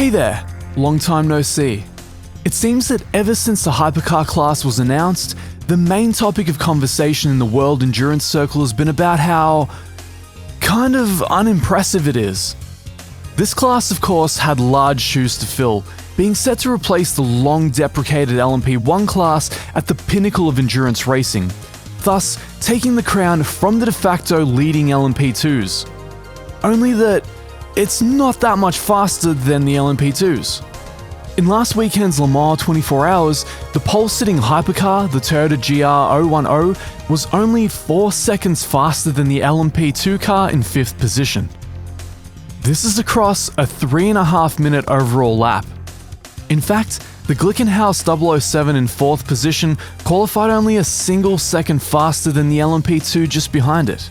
Hey there, long time no see. It seems that ever since the hypercar class was announced, the main topic of conversation in the world endurance circle has been about how kind of unimpressive it is. This class, of course, had large shoes to fill, being set to replace the long deprecated LMP1 class at the pinnacle of endurance racing, thus taking the crown from the de facto leading LMP2s. Only that it's not that much faster than the LMP2s. In last weekend's Le Mans 24 Hours, the pole-sitting hypercar, the Toyota GR010, was only 4 seconds faster than the LMP2 car in 5th position. This is across a 3.5 minute overall lap. In fact, the Glickenhaus 007 in 4th position qualified only a single second faster than the LMP2 just behind it.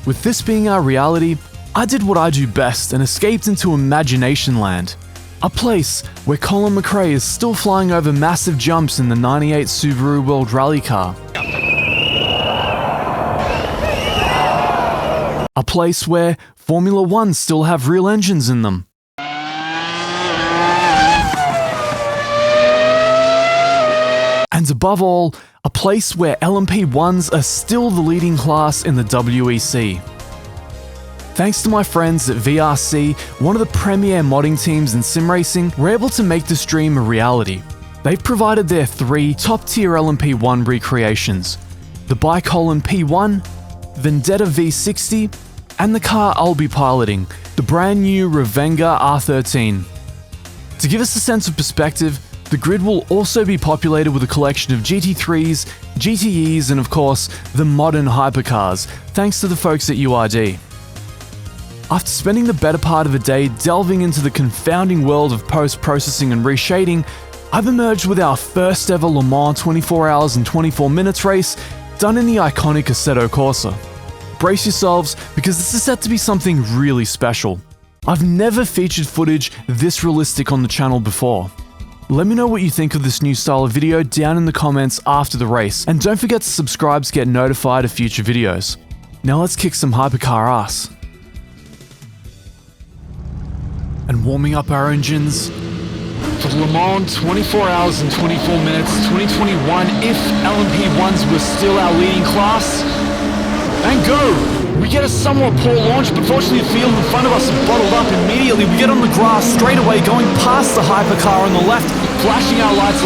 With this being our reality, I did what I do best and escaped into Imagination Land, a place where Colin McRae is still flying over massive jumps in the '98 Subaru World Rally car. A place where Formula 1 still have real engines in them. And above all, a place where LMP1s are still the leading class in the WEC. Thanks to my friends at VRC, one of the premier modding teams in sim racing, we're able to make this dream a reality. They've provided their 3 top-tier LMP1 recreations: the Bicolin P1, Vendetta V60, and the car I'll be piloting, the brand new Revenga R13. To give us a sense of perspective, the grid will also be populated with a collection of GT3s, GTEs, and of course, the modern hypercars, thanks to the folks at UID. After spending the better part of a day delving into the confounding world of post-processing and reshading, I've emerged with our first ever Le Mans 24 hours and 24 minutes race done in the iconic Assetto Corsa. Brace yourselves, because this is set to be something really special. I've never featured footage this realistic on the channel before. Let me know what you think of this new style of video down in the comments after the race, and don't forget to subscribe to get notified of future videos. Now let's kick some hypercar ass. And warming up our engines for the Le Mans 24 hours and 24 minutes 2021 if LMP1s were still our leading class. And go! We get a somewhat poor launch, but fortunately the field in front of us is bottled up immediately. We get on the grass straight away, going past the hypercar on the left, flashing our lights,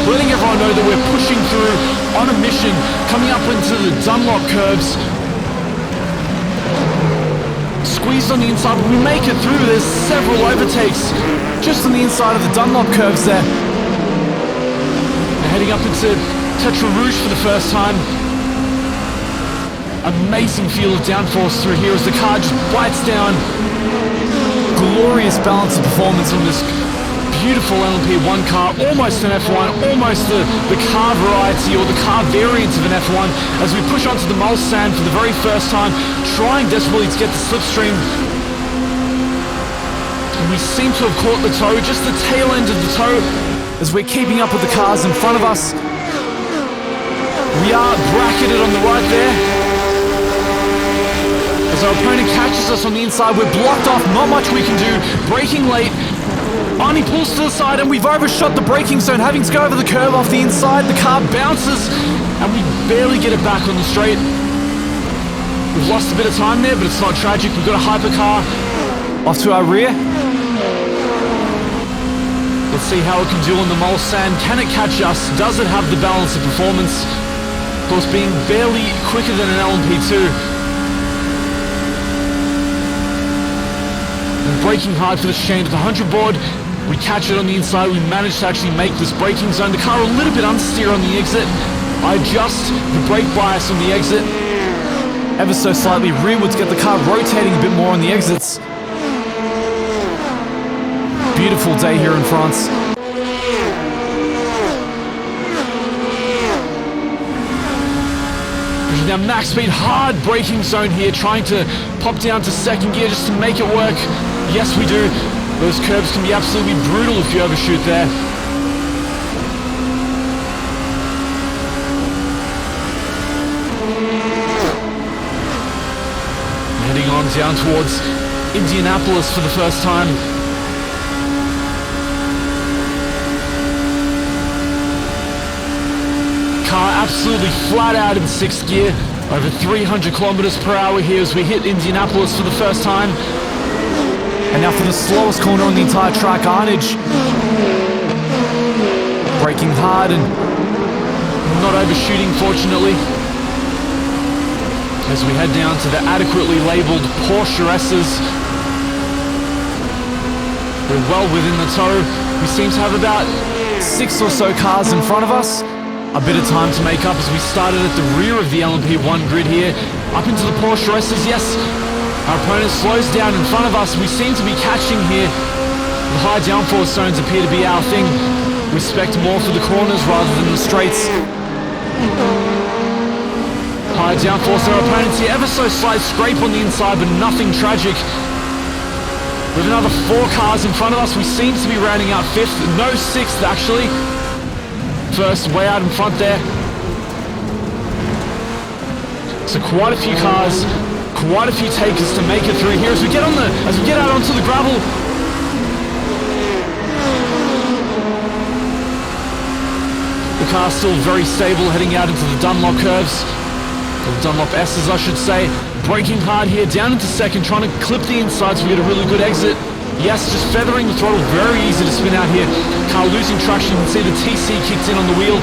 letting everyone know that we're pushing through on a mission, coming up into the Dunlop curves. Squeezed on the inside, but we make it through. There's several overtakes just on the inside of the Dunlop curves there. They're heading up into Tetra Rouge for the first time. Amazing feel of downforce through here as the car just bites down. Glorious balance of performance on this beautiful LMP1 car, almost an F1, almost the car variety or the car variant of an F1 as we push onto the Mulsanne for the very first time, trying desperately to get the slipstream. And we seem to have caught the toe, just the tail end of the toe, as we're keeping up with the cars in front of us. We are bracketed on the right there. As our opponent catches us on the inside, we're blocked off, not much we can do, braking late. Arnie pulls to the side and we've overshot the braking zone, having to go over the curve off the inside. The car bounces and we barely get it back on the straight. We've lost a bit of time there, but it's not tragic. We've got a hypercar off to our rear. Let's see how it can do on the Mulsanne. Can it catch us? Does it have the balance of performance? Of course, being barely quicker than an LMP2. Braking hard for the chicane to the 100 board. We catch it on the inside. We manage to actually make this braking zone. The car a little bit understeer on the exit. I adjust the brake bias on the exit ever so slightly rearward to get the car rotating a bit more on the exits. Beautiful day here in France. Now max speed, hard braking zone here, trying to pop down to second gear just to make it work. Yes, we do. Those curves can be absolutely brutal if you overshoot there. Heading on down towards Indianapolis for the first time. absolutely flat out in 6th gear. Over 300 kilometers per hour here as we hit Indianapolis for the first time. And now for the slowest corner on the entire track, Arnage. Braking hard and not overshooting, fortunately. As we head down to the adequately labeled Porsche S's. We're well within the tow. We seem to have about 6 or so cars in front of us. A bit of time to make up as we started at the rear of the LMP1 grid here. Up into the Porsche S's, yes. Our opponent slows down in front of us. We seem to be catching here. The high downforce zones appear to be our thing. We expect more for the corners rather than the straights. High downforce, our opponents here. Ever so slight scrape on the inside, but nothing tragic. With another 4 cars in front of us, we seem to be rounding out 5th. No 6th, actually. First, way out in front there. So quite a few cars, quite a few takers to make it through here as we get out onto the gravel. The car's still very stable, heading out into the Dunlop curves. Or Dunlop S's, I should say. Braking hard here, down into 2nd, trying to clip the inside so we get a really good exit. Yes, just feathering the throttle, very easy to spin out here. Car losing traction, you can see the TC kicked in on the wheel.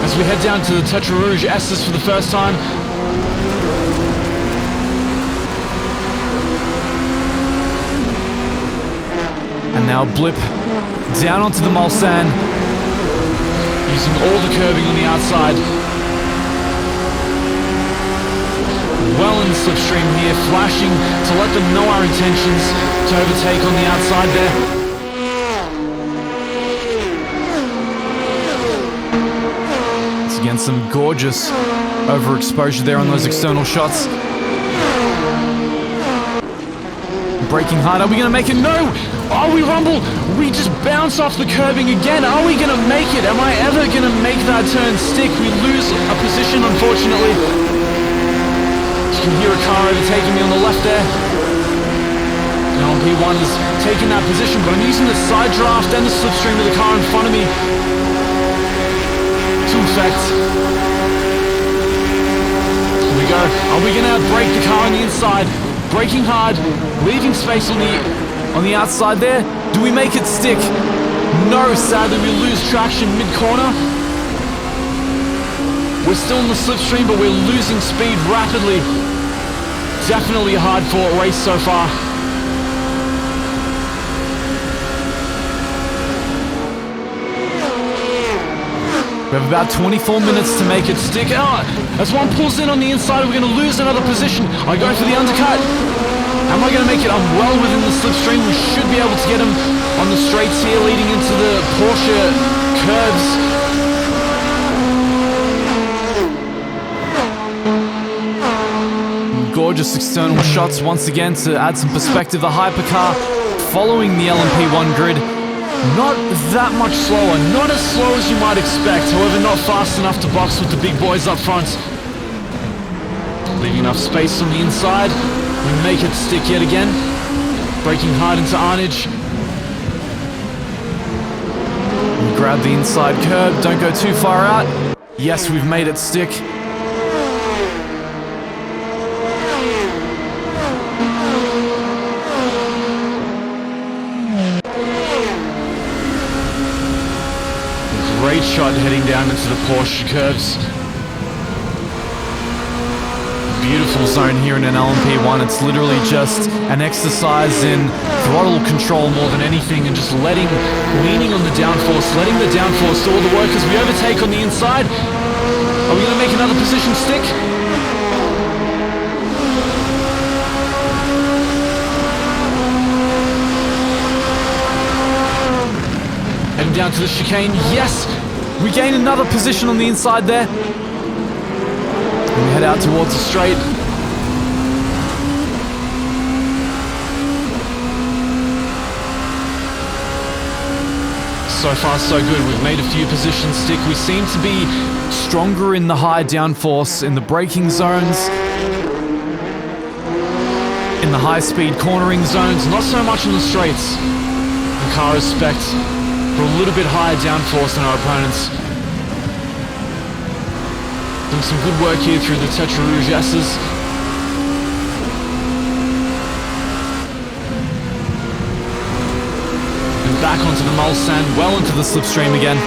As we head down to the Tetra Rouge S's for the first time. And now blip down onto the Mulsanne, using all the curbing on the outside. Well in the slipstream here, flashing to let them know our intentions to overtake on the outside there. Once again, some gorgeous overexposure there on those external shots. Braking hard, are we going to make it? No! Oh, we rumble! We just bounce off the curbing again. Are we going to make it? Am I ever going to make that turn stick? We lose a position, unfortunately. You can hear a car overtaking me on the left there. LMP1 is taking that position, but I'm using the side draft and the slipstream of the car in front of me to effect. Here we go. Are we going to brake the car on the inside? Braking hard, leaving space on the outside there. Do we make it stick? No, sadly we lose traction mid-corner. We're still in the slipstream, but we're losing speed rapidly. Definitely a hard-fought race so far. We have about 24 minutes to make it stick. As one pulls in on the inside, we're going to lose another position. I go for the undercut. Am I going to make it? I'm well within the slipstream. We should be able to get him on the straights here, leading into the Porsche curves. Gorgeous external shots once again to add some perspective. The Hypercar following the LMP1 grid. Not that much slower, not as slow as you might expect, however not fast enough to box with the big boys up front. Leaving enough space on the inside, we make it stick yet again. Braking hard into Arnage. We grab the inside curb, don't go too far out. Yes, we've made it stick. Great shot heading down into the Porsche curves. Beautiful zone here in an LMP1. It's literally just an exercise in throttle control more than anything, and just leaning on the downforce, letting the downforce do all the work as we overtake on the inside. Are we going to make another position stick? Heading down to the chicane, yes! We gain another position on the inside there. And we head out towards the straight. So far so good, we've made a few positions stick. We seem to be stronger in the high downforce, in the braking zones, in the high speed cornering zones, not so much in the straights. In car respect, we're a little bit higher downforce than our opponents. Doing some good work here through the Tetra Rouge S's. And back onto the Mulsanne, well into the slipstream again.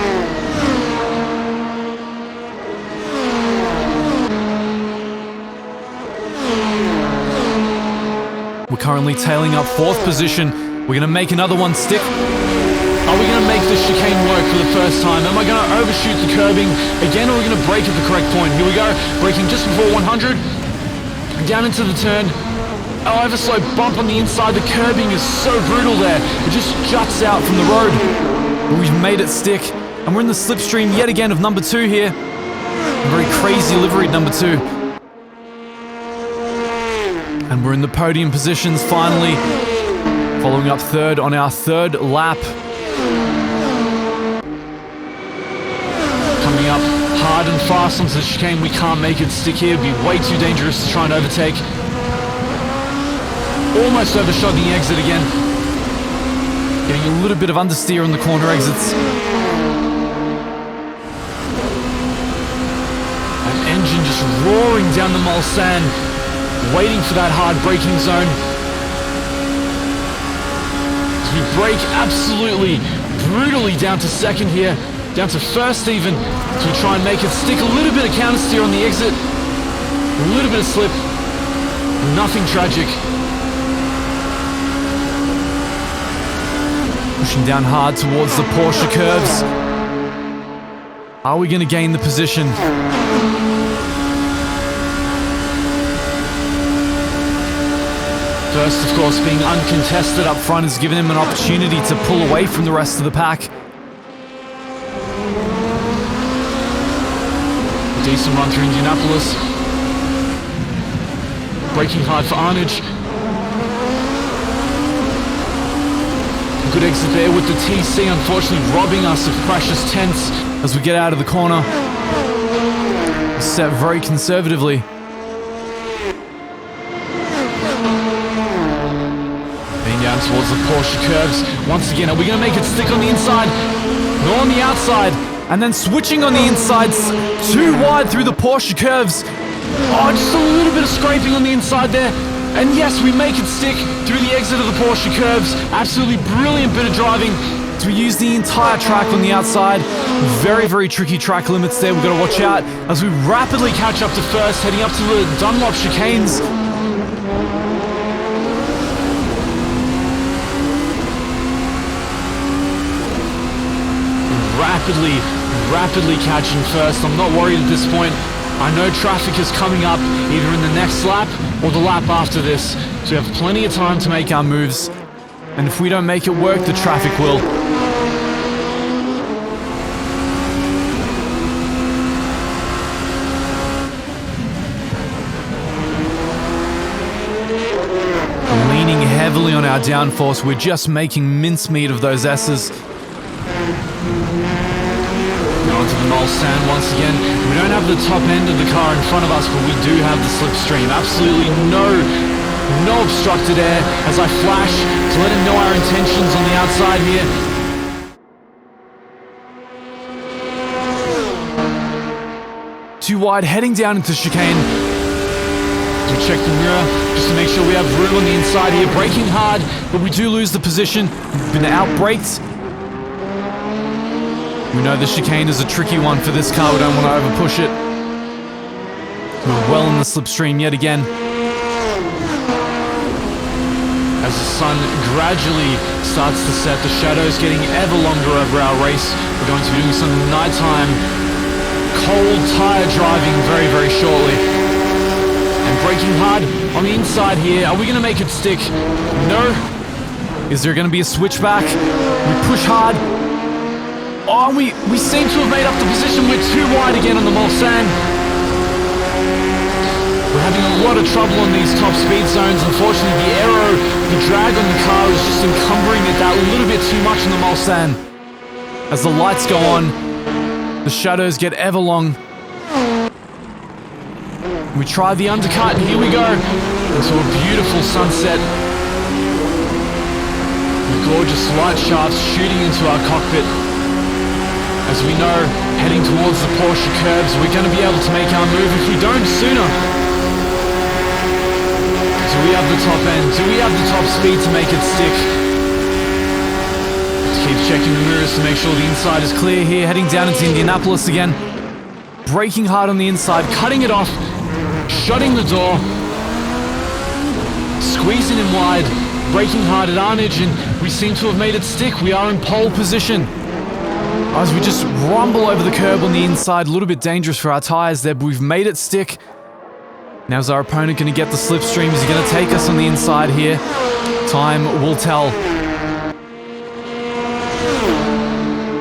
We're currently tailing up 4th position. We're going to make another one stick. Are we going to make the chicane work for the first time? Am I going to overshoot the curbing again, or are we going to brake at the correct point? Here we go, braking just before 100. Down into the turn. Oh, ever so bump on the inside. The curbing is so brutal there. It just juts out from the road. But we've made it stick. And we're in the slipstream yet again of number 2 here. A very crazy livery number 2. And we're in the podium positions finally. Following up 3rd on our 3rd lap. Coming up hard and fast onto the chicane. We can't make it stick here. It'd be way too dangerous to try and overtake. Almost overshot the exit again. Getting a little bit of understeer on the corner exits. An engine just roaring down the Mulsanne, waiting for that hard braking zone. As we brake absolutely brutally down to 2nd here, down to 1st even, to try and make it stick. A little bit of counter steer on the exit, a little bit of slip, nothing tragic. Pushing down hard towards the Porsche curves. Are we going to gain the position? First, of course, being uncontested up front has given him an opportunity to pull away from the rest of the pack. Decent run through Indianapolis. Braking hard for Arnage. Good exit there with the TC, unfortunately robbing us of precious tenths as we get out of the corner. Set very conservatively. Being down towards the Porsche curves. Once again, are we going to make it stick on the inside? No, on the outside. And then switching on the insides, too wide through the Porsche curves. Oh, just a little bit of scraping on the inside there. And yes, we make it stick through the exit of the Porsche curves. Absolutely brilliant bit of driving. So we use the entire track on the outside. Very, very tricky track limits there. We've got to watch out as we rapidly catch up to 1st, heading up to the Dunlop chicanes. Rapidly catching 1st. I'm not worried at this point. I know traffic is coming up either in the next lap or the lap after this, so we have plenty of time to make our moves. And if we don't make it work, the traffic will. Leaning heavily on our downforce, we're just making mincemeat of those S's. Onto the Mulsanne once again. We don't have the top end of the car in front of us, but we do have the slipstream. Absolutely no obstructed air as I flash to let him know our intentions on the outside here. Too wide, heading down into chicane. We check the mirror just to make sure we have room on the inside here. Braking hard, but we do lose the position. We've been out-braked. We know the chicane is a tricky one for this car. We don't want to over-push it. We're well in the slipstream yet again. As the sun gradually starts to set, the shadows getting ever longer over our race. We're going to be doing some nighttime, cold tire driving very, very shortly. And braking hard on the inside here. Are we going to make it stick? No. Is there going to be a switchback? We push hard. Oh, we seem to have made up the position. We're too wide again on the Mulsanne. We're having a lot of trouble on these top speed zones. Unfortunately, the aero, the drag on the car is just encumbering it that little bit too much on the Mulsanne. As the lights go on, the shadows get ever long. We try the undercut, and here we go into a beautiful sunset. The gorgeous light shafts shooting into our cockpit. As we know, heading towards the Porsche curbs, we're going to be able to make our move if we don't sooner. Do we have the top end? Do we have the top speed to make it stick? Let's keep checking the mirrors to make sure the inside is clear here. Heading down into Indianapolis again. Braking hard on the inside, cutting it off, shutting the door, squeezing in wide, braking hard at Arnage, and we seem to have made it stick. We are in pole position. As we just rumble over the curb on the inside, a little bit dangerous for our tires there, but we've made it stick. Now is our opponent going to get the slipstream? Is he going to take us on the inside here? Time will tell.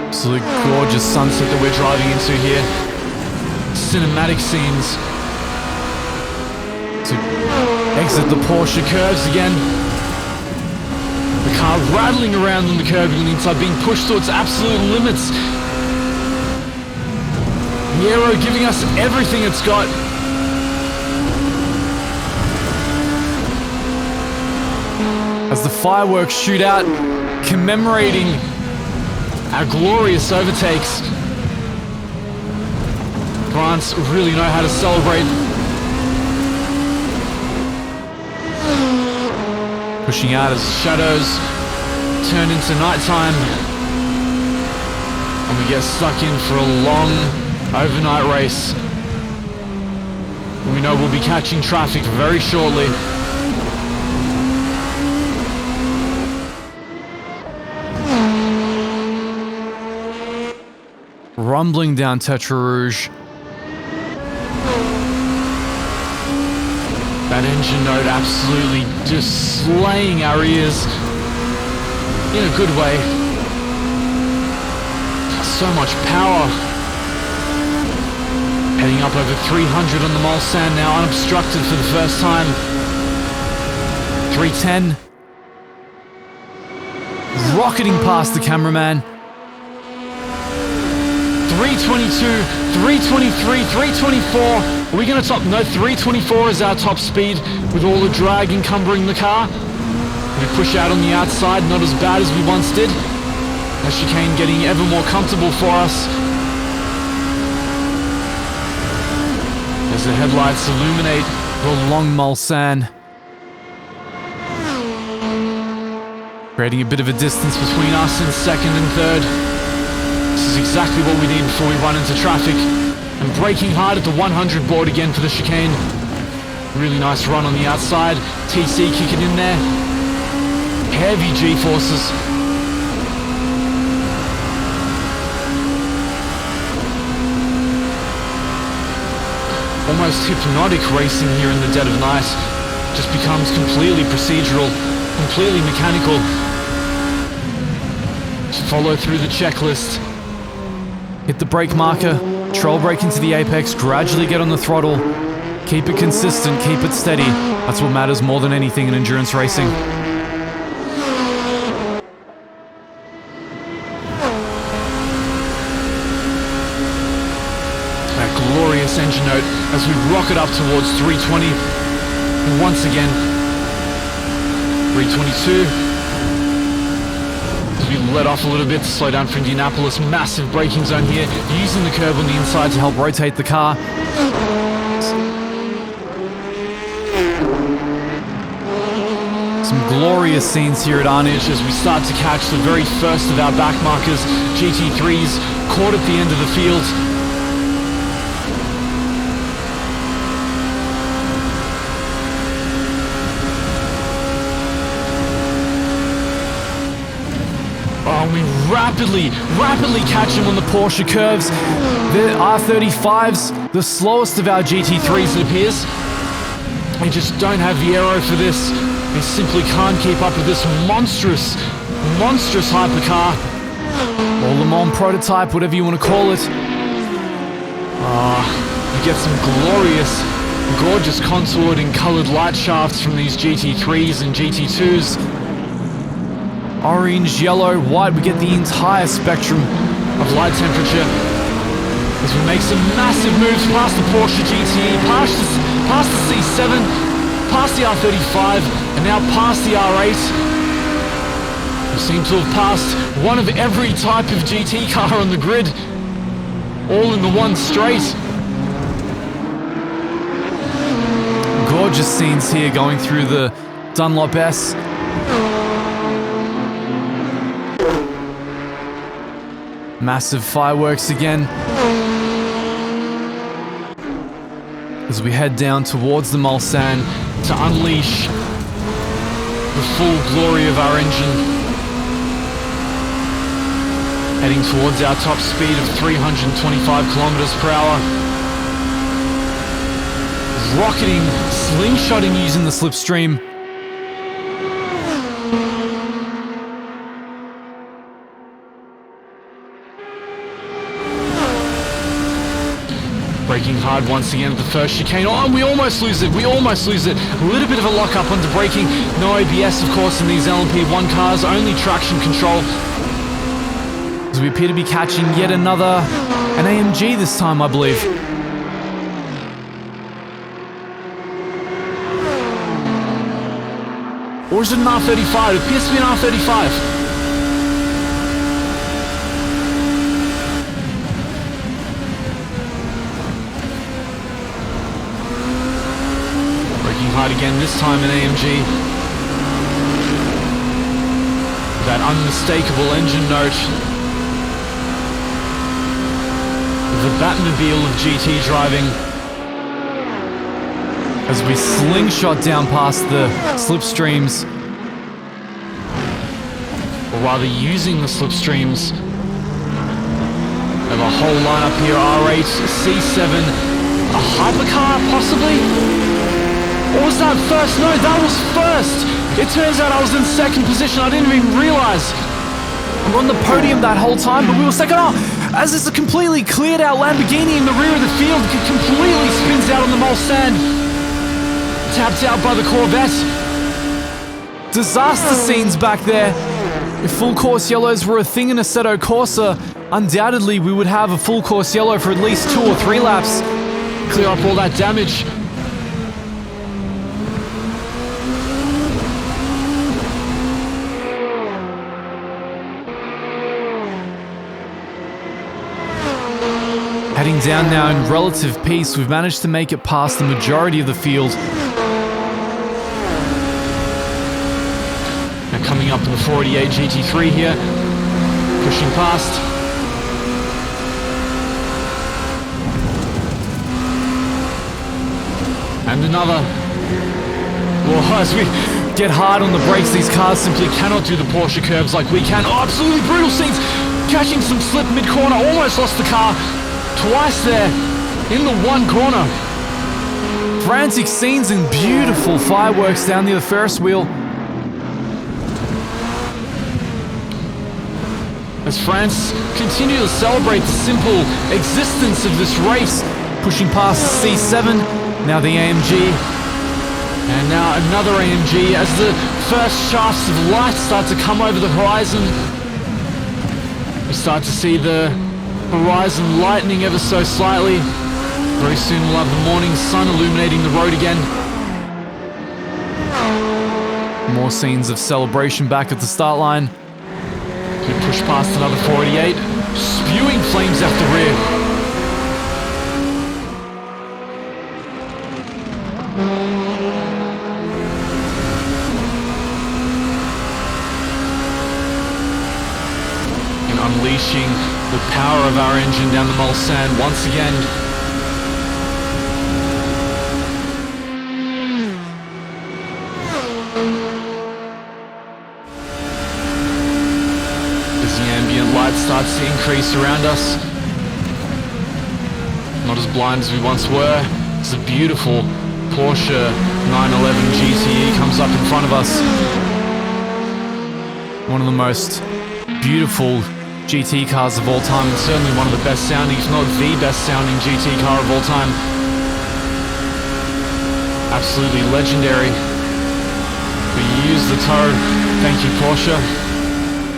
Absolute gorgeous sunset that we're driving into here. Cinematic scenes. To exit the Porsche curves again. The car rattling around on the curb on the inside, being pushed to its absolute limits. The aero giving us everything it's got. As the fireworks shoot out, commemorating our glorious overtakes. France really know how to celebrate. Pushing out as shadows turn into nighttime, and we get stuck in for a long overnight race. We know we'll be catching traffic very shortly. Rumbling down Tetra Rouge. That engine note absolutely just slaying our ears in a good way. So much power. Heading up over 300 on the Mulsanne now, unobstructed for the first time. 310. Rocketing past the cameraman. 322, 323, 324. Are we going to top? No, 324 is our top speed with all the drag encumbering the car. We push out on the outside, not as bad as we once did. The chicane getting ever more comfortable for us. As the headlights illuminate the long Mulsanne. Creating a bit of a distance between us in second and third. This is exactly what we need before we run into traffic. And braking hard at the 100 board again for the chicane. Really nice run on the outside. TC kicking in there. Heavy G-forces. Almost hypnotic racing here in the dead of night. Just becomes completely procedural, completely mechanical. Just follow through the checklist. Hit the brake marker, troll brake into the apex, gradually get on the throttle. Keep it consistent, keep it steady. That's what matters more than anything in endurance racing. That glorious engine note as we rocket up towards 320. And once again, 322. We let off a little bit to slow down for Indianapolis. Massive braking zone here, using the curb on the inside to help rotate the car. Some glorious scenes here at Arnage as we start to catch the very first of our back markers. GT3s caught at the end of the field. We rapidly catch him on the Porsche curves. The R35s, the slowest of our GT3s it appears. They just don't have the aero for this. They simply can't keep up with this monstrous hypercar. Or Le Mans prototype, whatever you want to call it. You get some gorgeous contoured and colored light shafts from these GT3s and GT2s. Orange, yellow, white, we get the entire spectrum of light temperature as we make some massive moves past the Porsche GT, past the C7, past the R35, and now past the R8. We seem to have passed one of every type of GT car on the grid. all in the one straight. Gorgeous scenes here going through the Dunlop S. Massive fireworks again. As we head down towards the Mulsanne to unleash the full glory of our engine. Heading towards our top speed of 325 kilometers per hour. Rocketing, slingshotting using the slipstream. Braking hard once again at the first chicane. Oh, and we almost lose it. A little bit of a lock-up onto braking. No ABS, of course, in these LMP1 cars. Only traction control. As we appear to be catching yet another, an AMG this time, I believe. Or is it an R35? It appears to be an R35. Braking hard again, this time an AMG. That unmistakable engine note. The Batmobile of GT driving. As we slingshot down past the slipstreams, or rather using the slipstreams of a whole lineup here. R8, C7, a Hypercar possibly? Or was that first? No, that was first! It turns out I was in second position, I didn't even realize. We were on the podium that whole time, but we were second. Oh, as it's a completely cleared out Lamborghini in the rear of the field, completely spins out on the Mulsanne. Tapped out by the Corvette. Disaster scenes back there. If full course yellows were a thing in Assetto Corsa, undoubtedly we would have a full course yellow for at least 2 or 3 laps. Clear up all that damage. Heading down now in relative peace, we've managed to make it past the majority of the field. Now coming up in the 488 GT3 here, pushing past. And another. Whoa, as we get hard on the brakes, these cars simply cannot do the Porsche curves like we can. Oh, absolutely brutal scenes. Catching some slip mid-corner, almost lost the car. Twice there, in the one corner. Frantic scenes and beautiful fireworks down near the Ferris wheel. As France continue to celebrate the simple existence of this race, pushing past the C7, now the AMG, and now another AMG as the first shafts of light start to come over the horizon. We start to see the horizon lightening ever so slightly. Very soon we'll have the morning sun illuminating the road again. More scenes of celebration back at the start line. We push past another 488, spewing flames out the rear. And unleashing the power of our engine down the Mulsanne once again. As the ambient light starts to increase around us, not as blind as we once were, as a beautiful Porsche 911 GTE comes up in front of us. One of the most beautiful GT cars of all time, and certainly one of the best sounding, if not the best sounding GT car of all time. Absolutely legendary. We use the turret. Thank you, Porsche.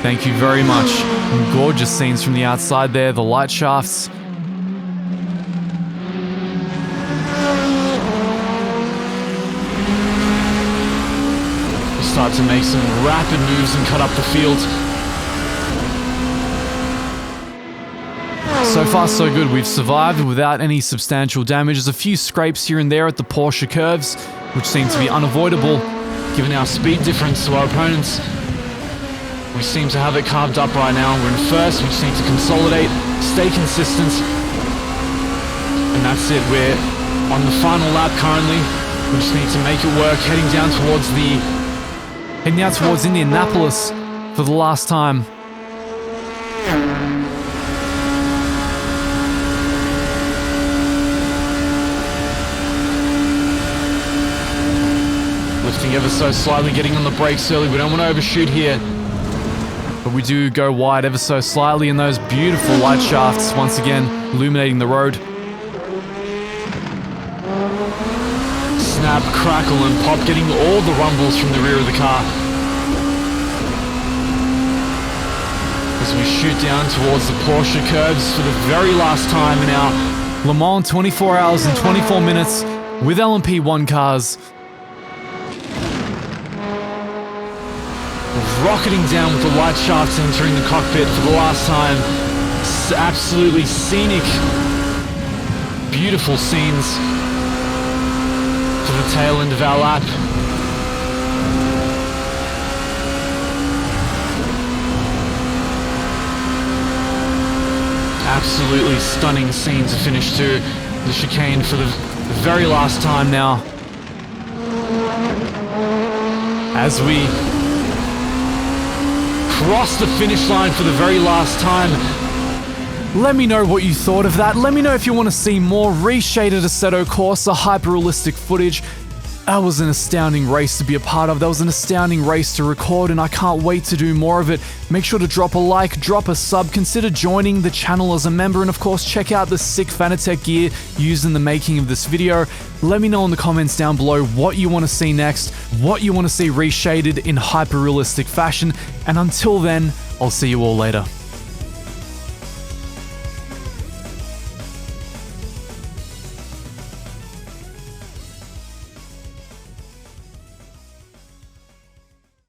Thank you very much. And gorgeous scenes from the outside there, the light shafts. We start to make some rapid moves and cut up the field. So far so good. We've survived without any substantial damage. There's a few scrapes here and there at the Porsche curves, which seem to be unavoidable given our speed difference to our opponents. We seem to have it carved up right now. We're in first, we just need to consolidate, stay consistent, and that's it. We're on the final lap currently. We just need to make it work, heading down towards Indianapolis for the last time. Lifting ever so slightly, getting on the brakes early. We don't want to overshoot here. But we do go wide ever so slightly in those beautiful light shafts, once again illuminating the road. Snap, crackle, and pop, getting all the rumbles from the rear of the car. As we shoot down towards the Porsche curves for the very last time in our Le Mans 24 hours and 24 minutes with LMP1 cars. Rocketing down with the light shafts entering the cockpit for the last time. It's absolutely scenic, beautiful scenes for the tail end of our lap. Absolutely stunning scene to finish to the chicane for the very last time now. As we cross the finish line for the very last time. Let me know what you thought of that. Let me know if you want to see more reshaded Assetto Corsa hyper-realistic footage. That was an astounding race to be a part of. That was an astounding race to record, and I can't wait to do more of it. Make sure to drop a like, drop a sub, consider joining the channel as a member, and of course check out the sick Fanatec gear used in the making of this video. Let me know in the comments down below what you want to see next, what you want to see reshaded in hyper-realistic fashion, and until then, I'll see you all later.